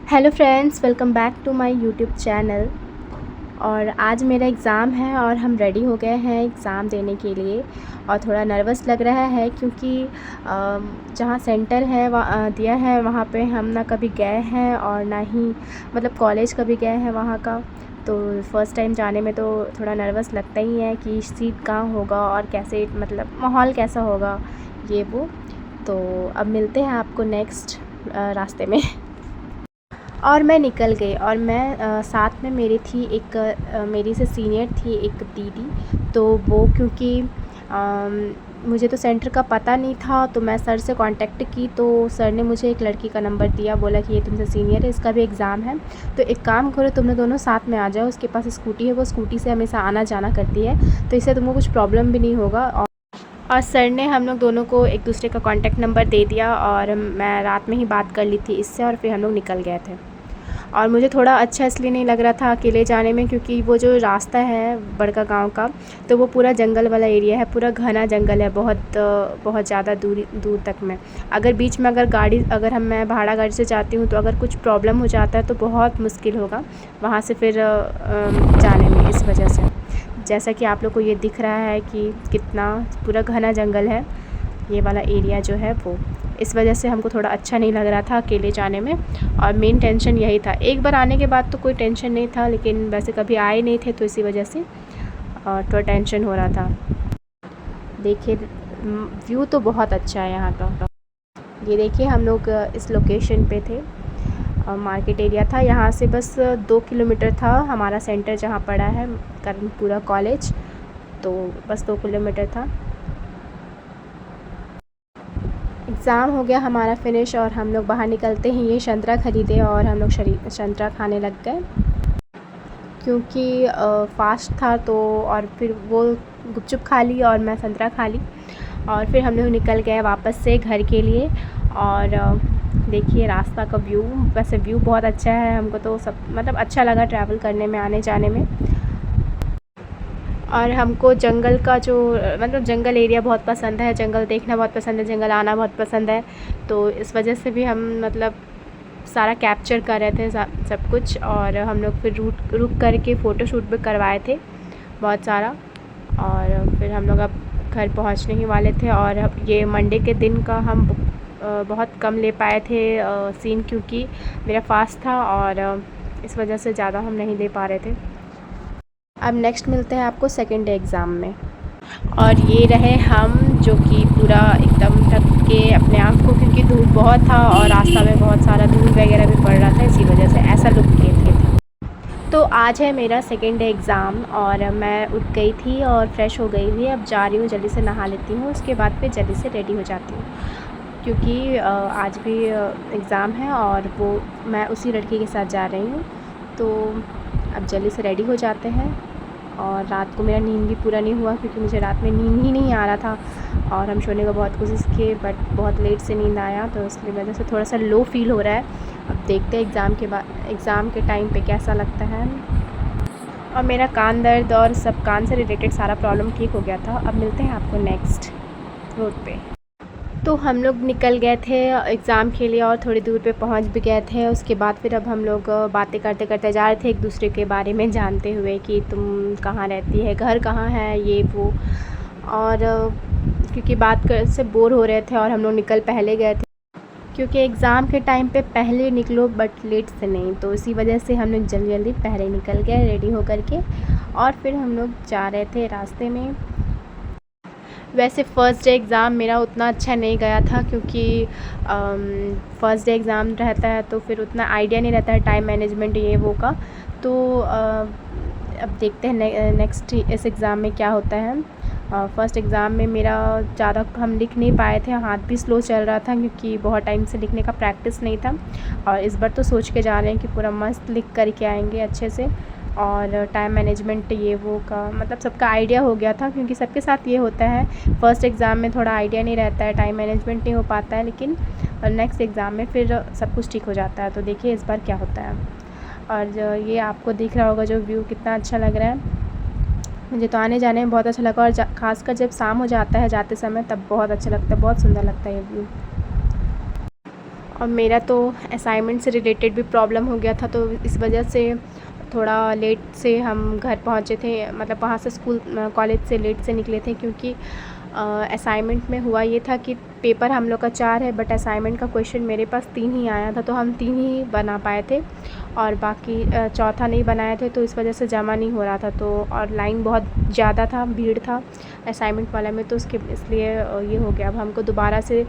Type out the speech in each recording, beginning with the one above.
Hello friends, welcome back to my YouTube channel. और आज मेरा एग्ज़ाम है और हम रेडी हो गए हैं एग्ज़ाम देने के लिए। और थोड़ा नर्वस लग रहा है क्योंकि जहाँ सेंटर है दिया है वहाँ पे हम ना कभी गए हैं और ना ही मतलब कॉलेज कभी गए हैं वहाँ का। तो फ़र्स्ट टाइम जाने में तो थोड़ा नर्वस लगता ही है कि सीट कहाँ होगा और कैसे मतलब माहौल कैसा होगा ये वो। तो अब मिलते हैं आपको नेक्स्ट रास्ते में। और मैं निकल गई और मैं साथ में मेरी थी एक मेरी से सीनियर थी एक दीदी। तो वो क्योंकि मुझे तो सेंटर का पता नहीं था तो मैं सर से कांटेक्ट की, तो सर ने मुझे एक लड़की का नंबर दिया, बोला कि ये तुमसे सीनियर है, इसका भी एग्ज़ाम है, तो एक काम करो तुम लोग दोनों साथ में आ जाओ, उसके पास स्कूटी है, वो स्कूटी से हमेशा आना जाना करती है, तो इससे तुमको कुछ प्रॉब्लम भी नहीं होगा। और सर ने हम लोग दोनों को एक दूसरे का कॉन्टैक्ट नंबर दे दिया और मैं रात में ही बात कर ली थी इससे, और फिर हम लोग निकल गए थे। और मुझे थोड़ा अच्छा इसलिए नहीं लग रहा था अकेले जाने में, क्योंकि वो जो रास्ता है बड़का गांव का, तो वो पूरा जंगल वाला एरिया है, पूरा घना जंगल है, बहुत ज़्यादा दूर तक में। अगर बीच में अगर मैं भाड़ा गाड़ी से जाती हूँ तो अगर कुछ प्रॉब्लम हो जाता है तो बहुत मुश्किल होगा वहाँ से फिर जाने में। इस वजह से जैसा कि आप लोग को ये दिख रहा है कि कितना पूरा घना जंगल है ये वाला एरिया जो है वो, इस वजह से हमको थोड़ा अच्छा नहीं लग रहा था अकेले जाने में। और मेन टेंशन यही था। एक बार आने के बाद तो कोई टेंशन नहीं था, लेकिन वैसे कभी आए नहीं थे तो इसी वजह से थोड़ा टेंशन हो रहा था। देखिए व्यू तो बहुत अच्छा है यहाँ का। ये देखिए हम लोग इस लोकेशन पे थे, मार्केट एरिया था, यहाँ से बस 2 किलोमीटर था हमारा सेंटर जहाँ पड़ा है कर्णपुरा कॉलेज, तो बस 2 किलोमीटर था। एग्ज़ाम हो गया हमारा फिनिश और हम लोग बाहर निकलते ही ये संतरा ख़रीदे और हम लोग संतरा खाने लग गए, क्योंकि फास्ट था तो। और फिर वो गुपचुप खा ली और मैं संतरा खा ली, और फिर हम लोग निकल गए वापस से घर के लिए। और देखिए रास्ता का व्यू, वैसे व्यू बहुत अच्छा है, हमको तो सब मतलब अच्छा लगा ट्रैवल करने में, आने जाने में। और हमको जंगल का जो मतलब जंगल एरिया बहुत पसंद है, जंगल देखना बहुत पसंद है, जंगल आना बहुत पसंद है, तो इस वजह से भी हम मतलब सारा कैप्चर कर रहे थे सब कुछ। और हम लोग फिर रुक करके फ़ोटोशूट भी करवाए थे बहुत सारा। और फिर हम लोग अब घर पहुंचने ही वाले थे, और अब ये मंडे के दिन का हम बहुत कम ले पाए थे सीन, क्योंकि मेरा फास्ट था और इस वजह से ज़्यादा हम नहीं ले पा रहे थे। अब नेक्स्ट मिलते हैं आपको सेकेंड डे एग्ज़ाम में। और ये रहे हम, जो कि पूरा एकदम थक के अपने आप को, क्योंकि धूप बहुत था और रास्ता में बहुत सारा धूल वगैरह भी पड़ रहा था, इसी वजह से ऐसा लुक किए थे। तो आज है मेरा सेकेंड डे एग्ज़ाम और मैं उठ गई थी और फ्रेश हो गई थी। अब जा रही हूँ, जल्दी से नहा लेती हूँ, उसके बाद फिर जल्दी से रेडी हो जाती हूँ, क्योंकि आज भी एग्ज़ाम है और वो मैं उसी लड़की के साथ जा रही हूँ। तो अब जल्दी से रेडी हो जाते हैं। और रात को मेरा नींद भी पूरा नहीं हुआ, क्योंकि मुझे रात में नींद ही नहीं आ रहा था, और हम सोने का बहुत कोशिश किए बट बहुत लेट से नींद आया, तो इसकी वजह से थोड़ा सा लो फील हो रहा है। अब देखते हैं एग्ज़ाम के टाइम पे कैसा लगता है। और मेरा कान दर्द और सब कान से रिलेटेड सारा प्रॉब्लम ठीक हो गया था। अब मिलते हैं आपको नेक्स्ट रोड पे। तो हम लोग निकल गए थे एग्ज़ाम के लिए और थोड़ी दूर पे पहुंच भी गए थे। उसके बाद फिर अब हम लोग बातें करते करते जा रहे थे, एक दूसरे के बारे में जानते हुए कि तुम कहाँ रहती है, घर कहाँ है, ये वो। और क्योंकि बात कर से बोर हो रहे थे और हम लोग निकल पहले गए थे, क्योंकि एग्ज़ाम के टाइम पे पहले निकलो बट लेट से नहीं, तो इसी वजह से हम लोग जल्दी जल्दी पहले निकल गए रेडी हो करके। और फिर हम लोग जा रहे थे रास्ते में। वैसे फ़र्स्ट डे एग्ज़ाम मेरा उतना अच्छा नहीं गया था, क्योंकि फ़र्स्ट डे एग्ज़ाम रहता है तो फिर उतना आइडिया नहीं रहता है टाइम मैनेजमेंट ये वो का। तो अब देखते हैं नेक्स्ट इस एग्ज़ाम में क्या होता है। फ़र्स्ट एग्ज़ाम में मेरा ज़्यादा हम लिख नहीं पाए थे, हाथ भी स्लो चल रहा था, क्योंकि बहुत टाइम से लिखने का प्रैक्टिस नहीं था। और इस बार तो सोच के जा रहे हैं कि पूरा मस्त लिख करके आएंगे अच्छे से। और टाइम मैनेजमेंट ये वो का मतलब सबका आइडिया हो गया था, क्योंकि सबके साथ ये होता है, फ़र्स्ट एग्ज़ाम में थोड़ा आइडिया नहीं रहता है, टाइम मैनेजमेंट नहीं हो पाता है, लेकिन नेक्स्ट एग्ज़ाम में फिर सब कुछ ठीक हो जाता है। तो देखिए इस बार क्या होता है। और जो ये आपको दिख रहा होगा जो व्यू कितना अच्छा लग रहा है, मुझे तो आने जाने में बहुत अच्छा लगा। और ख़ासकर जब शाम हो जाता है जाते समय, तब बहुत अच्छा लगता है, बहुत सुंदर लगता है ये व्यू। और मेरा तो असाइनमेंट से रिलेटेड भी प्रॉब्लम हो गया था, तो इस वजह से थोड़ा लेट से हम घर पहुँचे थे, मतलब वहाँ से स्कूल कॉलेज से लेट से निकले थे, क्योंकि असाइनमेंट में हुआ ये था कि पेपर हम लोग का 4 है, बट असाइनमेंट का क्वेश्चन मेरे पास 3 ही आया था, तो हम 3 ही बना पाए थे और बाकी चौथा नहीं बनाए थे, तो इस वजह से जमा नहीं हो रहा था। तो और लाइन बहुत ज़्यादा था, भीड़ था असाइनमेंट वाला में, तो उसके इसलिए ये हो गया। अब हमको दोबारा से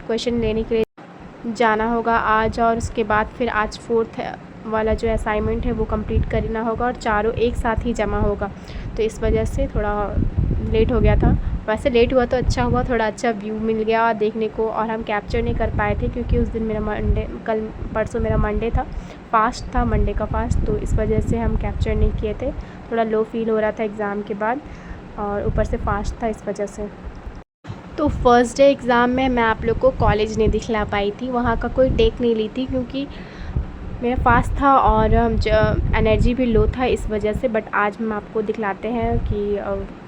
क्वेश्चन लेने के लिए जाना होगा आज, और उसके बाद फिर आज 4th वाला जो असाइनमेंट है वो कंप्लीट करना होगा, और चारों एक साथ ही जमा होगा, तो इस वजह से थोड़ा लेट हो गया था। वैसे लेट हुआ तो अच्छा हुआ, थोड़ा अच्छा व्यू मिल गया देखने को, और हम कैप्चर नहीं कर पाए थे क्योंकि उस दिन मेरा परसों मेरा मंडे था, फास्ट था, मंडे का फास्ट, तो इस वजह से हम कैप्चर नहीं किए थे। थोड़ा लो फील हो रहा था एग्ज़ाम के बाद, और ऊपर से फास्ट था इस वजह से। तो फर्स्ट डे एग्ज़ाम में मैं आप लोग को कॉलेज नहीं दिखला पाई थी, वहाँ का कोई टेक नहीं ली थी क्योंकि मेरा फास्ट था और एनर्जी भी लो था इस वजह से। बट आज हम आपको दिखलाते हैं कि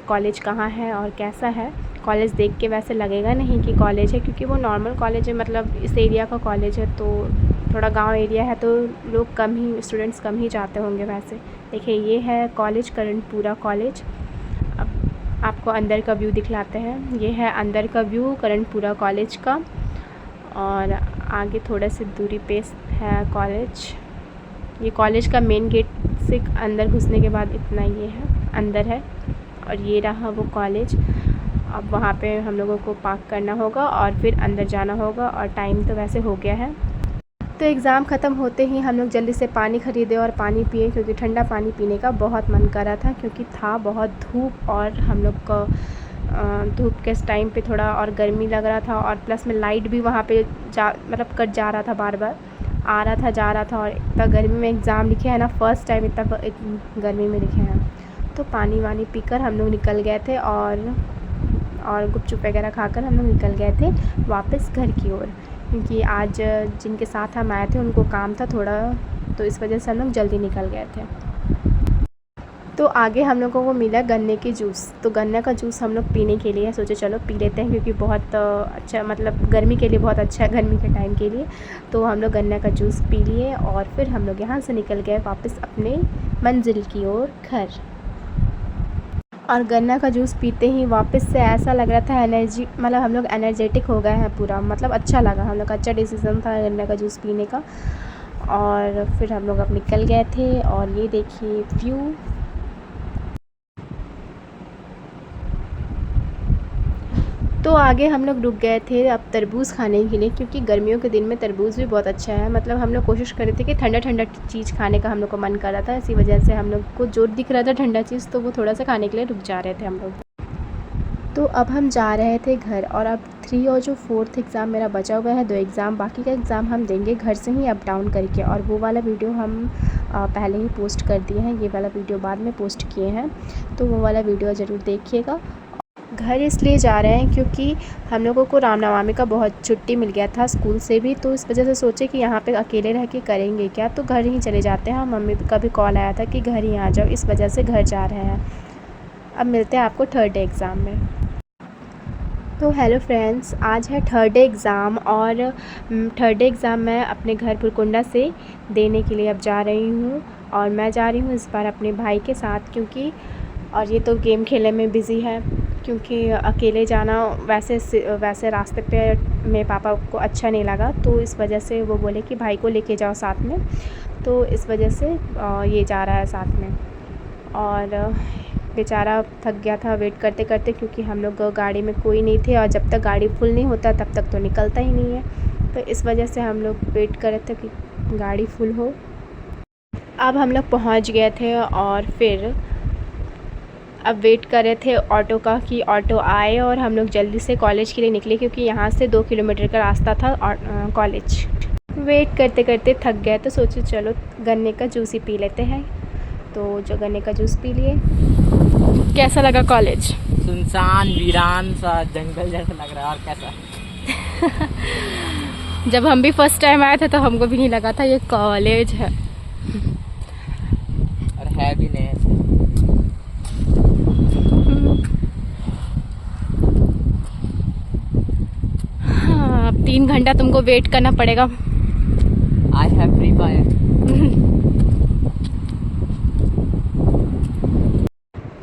कॉलेज कहाँ है और कैसा है। कॉलेज देख के वैसे लगेगा नहीं कि कॉलेज है, क्योंकि वो नॉर्मल कॉलेज है, मतलब इस एरिया का कॉलेज है, तो थोड़ा गांव एरिया है, तो लोग कम ही, स्टूडेंट्स कम ही जाते होंगे वैसे। देखिए ये है कॉलेज, करणपुरा कॉलेज। अब आपको अंदर का व्यू दिखलाते हैं। ये है अंदर का व्यू करणपुरा कॉलेज का, और आगे थोड़ा सी दूरी पे है कॉलेज। ये कॉलेज का मेन गेट से अंदर घुसने के बाद इतना ये है, अंदर है, और ये रहा वो कॉलेज। अब वहाँ पे हम लोगों को पार्क करना होगा और फिर अंदर जाना होगा, और टाइम तो वैसे हो गया है। तो एग्ज़ाम ख़त्म होते ही हम लोग जल्दी से पानी ख़रीदे और पानी पिए, क्योंकि ठंडा पानी पीने का बहुत मन कर रहा था, क्योंकि था बहुत धूप, और हम लोग को धूप के टाइम पे थोड़ा और गर्मी लग रहा था, और प्लस में लाइट भी वहाँ पे मतलब कट जा रहा था, बार बार आ रहा था जा रहा था, और इतना गर्मी में एग्ज़ाम लिखे हैं ना, फ़र्स्ट टाइम इतना गर्मी में लिखे हैं। तो पानी वानी पीकर हम लोग निकल गए थे, और गुपचुप वगैरह खाकर हम लोग निकल गए थे वापस घर की ओर, क्योंकि आज जिनके साथ हम आए थे उनको काम था थोड़ा, तो इस वजह से हम लोग जल्दी निकल गए थे। तो आगे हम लोगों को मिला गन्ने की जूस। तो गन्ने का जूस हम लोग पीने के लिए सोचे चलो पी लेते हैं, क्योंकि बहुत अच्छा, मतलब गर्मी के लिए बहुत अच्छा है, गर्मी के टाइम के लिए। तो हम लोग गन्ने का जूस पी लिए, और फिर हम लोग यहाँ से निकल गए वापस अपने मंजिल की ओर, घर। और गन्ना का जूस पीते ही वापस से ऐसा लग रहा था एनर्जी, मतलब हम लोग एनर्जेटिक हो गए हैं पूरा, मतलब अच्छा लगा, हम लोग का अच्छा डिसीज़न था गन्ने का जूस पीने का। और फिर हम लोग अब निकल गए थे, और ये देखिए व्यू। तो आगे हम लोग रुक गए थे अब तरबूज़ खाने के लिए, क्योंकि गर्मियों के दिन में तरबूज़ भी बहुत अच्छा है। मतलब हम लोग कोशिश कर रहे थे कि ठंडा ठंडा चीज़ खाने का हम लोग को मन कर रहा था, इसी वजह से हम लोग को जो दिख रहा था ठंडा चीज़, तो वो थोड़ा सा खाने के लिए रुक जा रहे थे हम लोग। तो अब हम जा रहे थे घर, और अब 3 और जो 4th एग्ज़ाम मेरा बचा हुआ है, 2 एग्ज़ाम, बाकी का एग्ज़ाम हम देंगे घर से ही अप डाउन करके, और वो वाला वीडियो हम पहले ही पोस्ट कर दिए हैं, ये वाला वीडियो बाद में पोस्ट किए हैं, तो वो वाला वीडियो ज़रूर देखिएगा। घर इसलिए जा रहे हैं क्योंकि हम लोगों को रामनवमी का बहुत छुट्टी मिल गया था स्कूल से भी, तो इस वजह से सोचे कि यहाँ पे अकेले रह के करेंगे क्या, तो घर ही चले जाते हैं। मम्मी का भी कॉल आया था कि घर ही आ जाओ, इस वजह से घर जा रहे हैं। अब मिलते हैं आपको 3rd डे एग्ज़ाम में। तो हेलो फ्रेंड्स, आज है 3rd डे एग्ज़ाम, और 3rd डे एग्ज़ाम मैं अपने घर पुरकुंडा से देने के लिए अब जा रही हूँ, और मैं जा रही हूँ इस बार अपने भाई के साथ, क्योंकि और ये तो गेम खेलने में बिज़ी है, क्योंकि अकेले जाना वैसे रास्ते पे मेरे पापा को अच्छा नहीं लगा, तो इस वजह से वो बोले कि भाई को लेके जाओ साथ में, तो इस वजह से ये जा रहा है साथ में। और बेचारा थक गया था वेट करते करते, क्योंकि हम लोग गाड़ी में कोई नहीं थे, और जब तक गाड़ी फुल नहीं होता तब तक तो निकलता ही नहीं है, तो इस वजह से हम लोग वेट कर रहे थे कि गाड़ी फुल हो। अब हम लोग पहुंच गए थे, और फिर अब वेट कर रहे थे ऑटो का कि ऑटो आए, और हम लोग जल्दी से कॉलेज के लिए निकले, क्योंकि यहाँ से 2 किलोमीटर का रास्ता था कॉलेज। वेट करते करते थक गए, तो सोचे चलो गन्ने का जूस ही पी लेते हैं, तो जो गन्ने का जूस पी लिए। कैसा लगा कॉलेज? सुनसान वीरान सा जंगल जैसा लग रहा है, और कैसा जब हम भी फर्स्ट टाइम आए थे तो हमको भी नहीं लगा था ये कॉलेज है, और है भी नहीं। हाँ, अब 3 घंटा तुमको वेट करना पड़ेगा आई हैव फ्री फायर।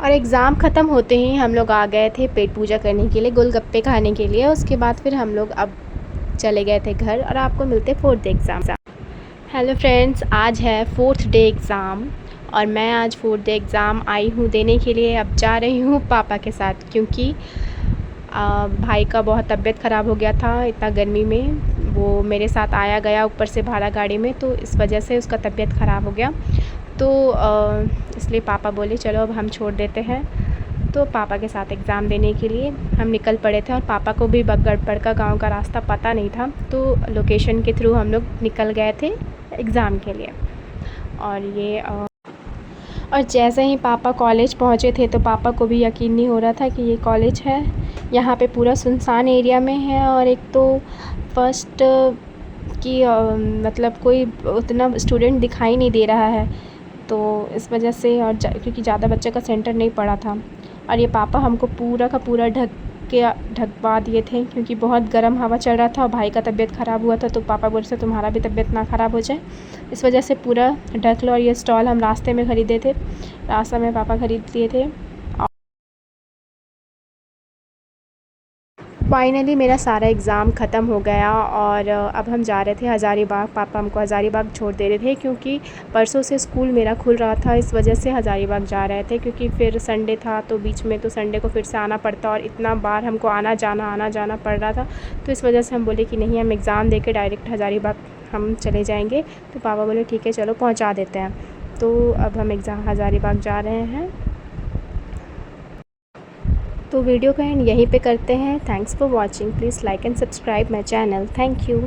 और एग्ज़ाम ख़त्म होते ही हम लोग आ गए थे पेट पूजा करने के लिए, गोलगप्पे खाने के लिए। उसके बाद फिर हम लोग अब चले गए थे घर और आपको मिलते 4th day exam. Hello friends, आज है 4th डे एग्ज़ाम और मैं आज 4th डे एग्ज़ाम आई हूँ देने के लिए। अब जा रही हूँ पापा के साथ, क्योंकि भाई का बहुत तबीयत ख़राब हो गया था इतना गर्मी में। वो मेरे साथ आया गया ऊपर से भाड़ा गाड़ी में, तो इस वजह से उसका तबीयत ख़राब हो गया। तो इसलिए पापा बोले चलो अब हम छोड़ देते हैं। तो पापा के साथ एग्ज़ाम देने के लिए हम निकल पड़े थे और पापा को भी बगड़पड़ का गाँव का रास्ता पता नहीं था, तो लोकेशन के थ्रू हम लोग निकल गए थे एग्ज़ाम के लिए। और जैसे ही पापा कॉलेज पहुँचे थे तो पापा को भी यकीन नहीं हो रहा था कि ये कॉलेज है। यहाँ पे पूरा सुनसान एरिया में है और एक तो फर्स्ट कि मतलब कोई उतना स्टूडेंट दिखाई नहीं दे रहा है, तो इस वजह से और क्योंकि ज़्यादा बच्चे का सेंटर नहीं पड़ा था। और ये पापा हमको पूरा का पूरा ढकवा दिए थे, क्योंकि बहुत गर्म हवा चल रहा था और भाई का तबीयत ख़राब हुआ था। तो पापा बोल रहे थे तुम्हारा भी तबीयत ना ख़राब हो जाए, इस वजह से पूरा ढक लो। और ये स्टॉल हम रास्ते में ख़रीदे थे, रास्ते में पापा ख़रीद लिए थे। फाइनली मेरा सारा एग्ज़ाम ख़त्म हो गया और अब हम जा रहे थे हज़ारीबाग। पापा हमको हज़ारीबाग छोड़ दे रहे थे, क्योंकि परसों से स्कूल मेरा खुल रहा था, इस वजह से हज़ारीबाग जा रहे थे। क्योंकि फिर संडे था तो बीच में, तो संडे को फिर से आना पड़ता और इतना बार हमको आना जाना पड़ रहा था। तो इस वजह से हम बोले कि नहीं, हम एग्ज़ाम दे के डायरेक्ट हज़ारीबाग हम चले जाएँगे। तो पापा बोले ठीक है चलो पहुँचा देते हैं। तो अब हम एग्ज़ाम हज़ारीबाग जा रहे हैं। तो वीडियो का एंड यहीं पे करते हैं। Thanks for watching. Please like and subscribe my channel. Thank you.